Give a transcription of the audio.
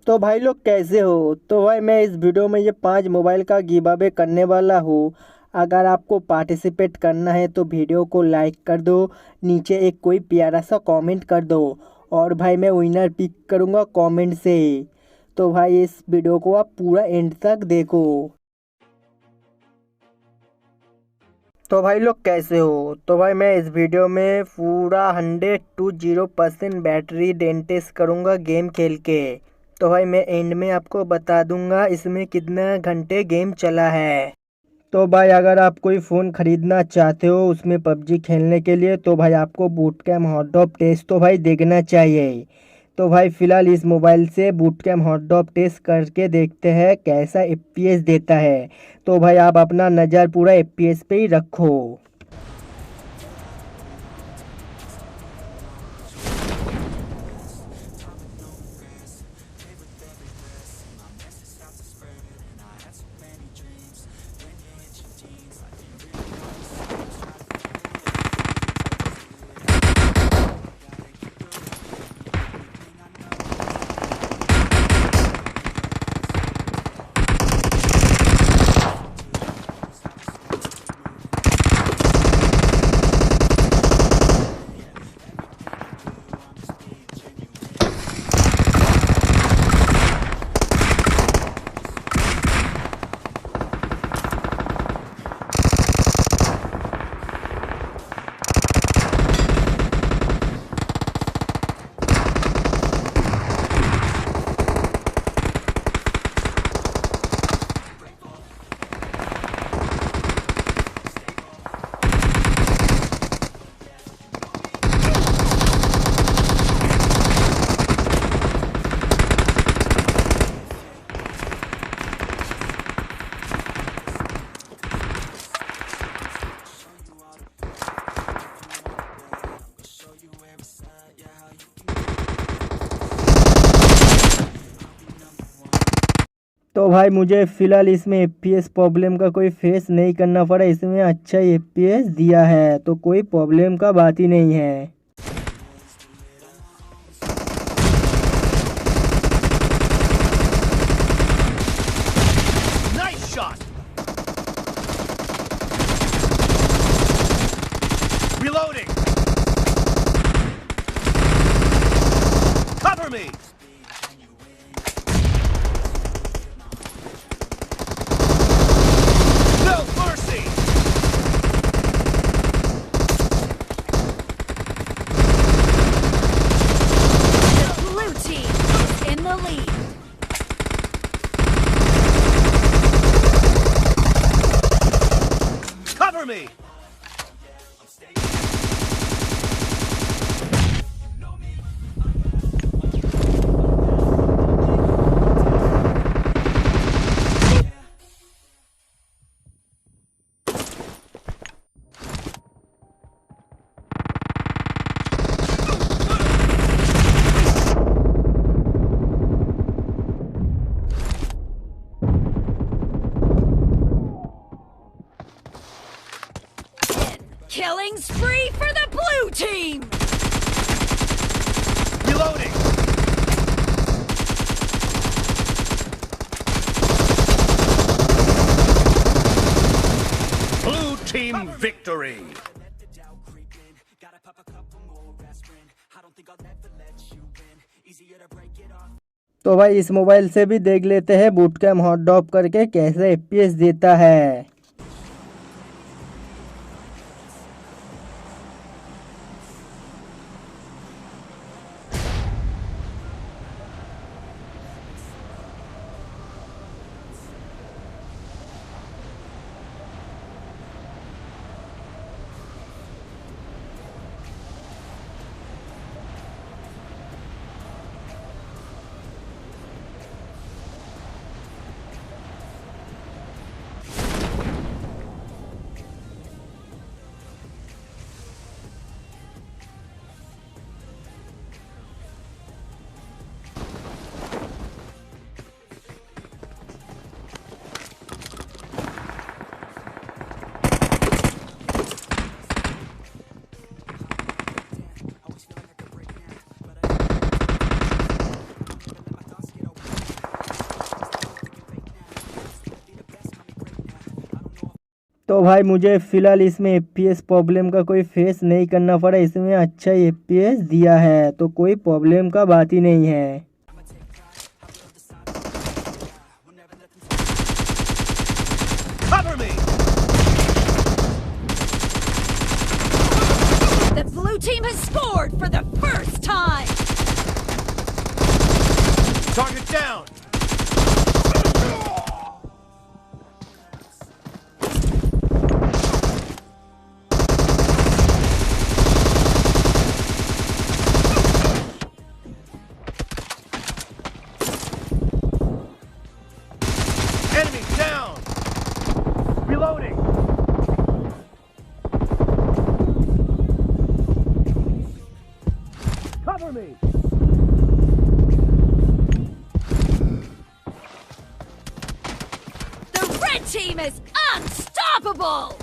तो भाई लोग कैसे हो। तो भाई मैं इस वीडियो में ये 5 मोबाइल का गिव अवे करने वाला हूँ। अगर आपको पार्टिसिपेट करना है तो वीडियो को लाइक कर दो, नीचे एक कोई प्यारा सा कमेंट कर दो और भाई मैं विनर पिक करूँगा कमेंट से। तो भाई इस वीडियो को आप पूरा एंड तक देखो। तो भाई लोग कैसे हो। तो भाई मैं इस वीडियो में पूरा 100 to 0% बैटरी डेंटेस करूँगा गेम खेल के। तो भाई मैं एंड में आपको बता दूंगा इसमें कितना घंटे गेम चला है। तो भाई अगर आप कोई फ़ोन ख़रीदना चाहते हो उसमें पबजी खेलने के लिए तो भाई आपको बूट कैम्प हॉट डॉप टेस्ट तो भाई देखना चाहिए। तो भाई फ़िलहाल इस मोबाइल से बूट कैम्प हॉट डॉप टेस्ट करके देखते हैं कैसा एफपीएस देता है। तो भाई आप अपना नज़र पूरा एफपीएस पे ही रखो। तो भाई मुझे फ़िलहाल इसमें एफपीएस प्रॉब्लम का कोई फेस नहीं करना पड़ा, इसमें अच्छा एफपीएस दिया है तो कोई प्रॉब्लम का बात ही नहीं है। Nice shot! Reloading! Cover me! No mercy! The blue team is in the lead. Cover me! Killing spree for the blue team! Reloading! Blue team victory! तो भाई इस मोबाइल से भी देख लेते हैं बूट कैम्प हॉट डॉप करके कैसे एफपीएस देता है। तो भाई मुझे फ़िलहाल इसमें एफपीएस प्रॉब्लम का कोई फेस नहीं करना पड़ा, इसमें अच्छा एफपीएस दिया है, तो कोई प्रॉब्लम का बात ही नहीं है। Cover me! The blue team has scored for the first time! Target down! Enemy down! Reloading! Cover me! The red team is unstoppable!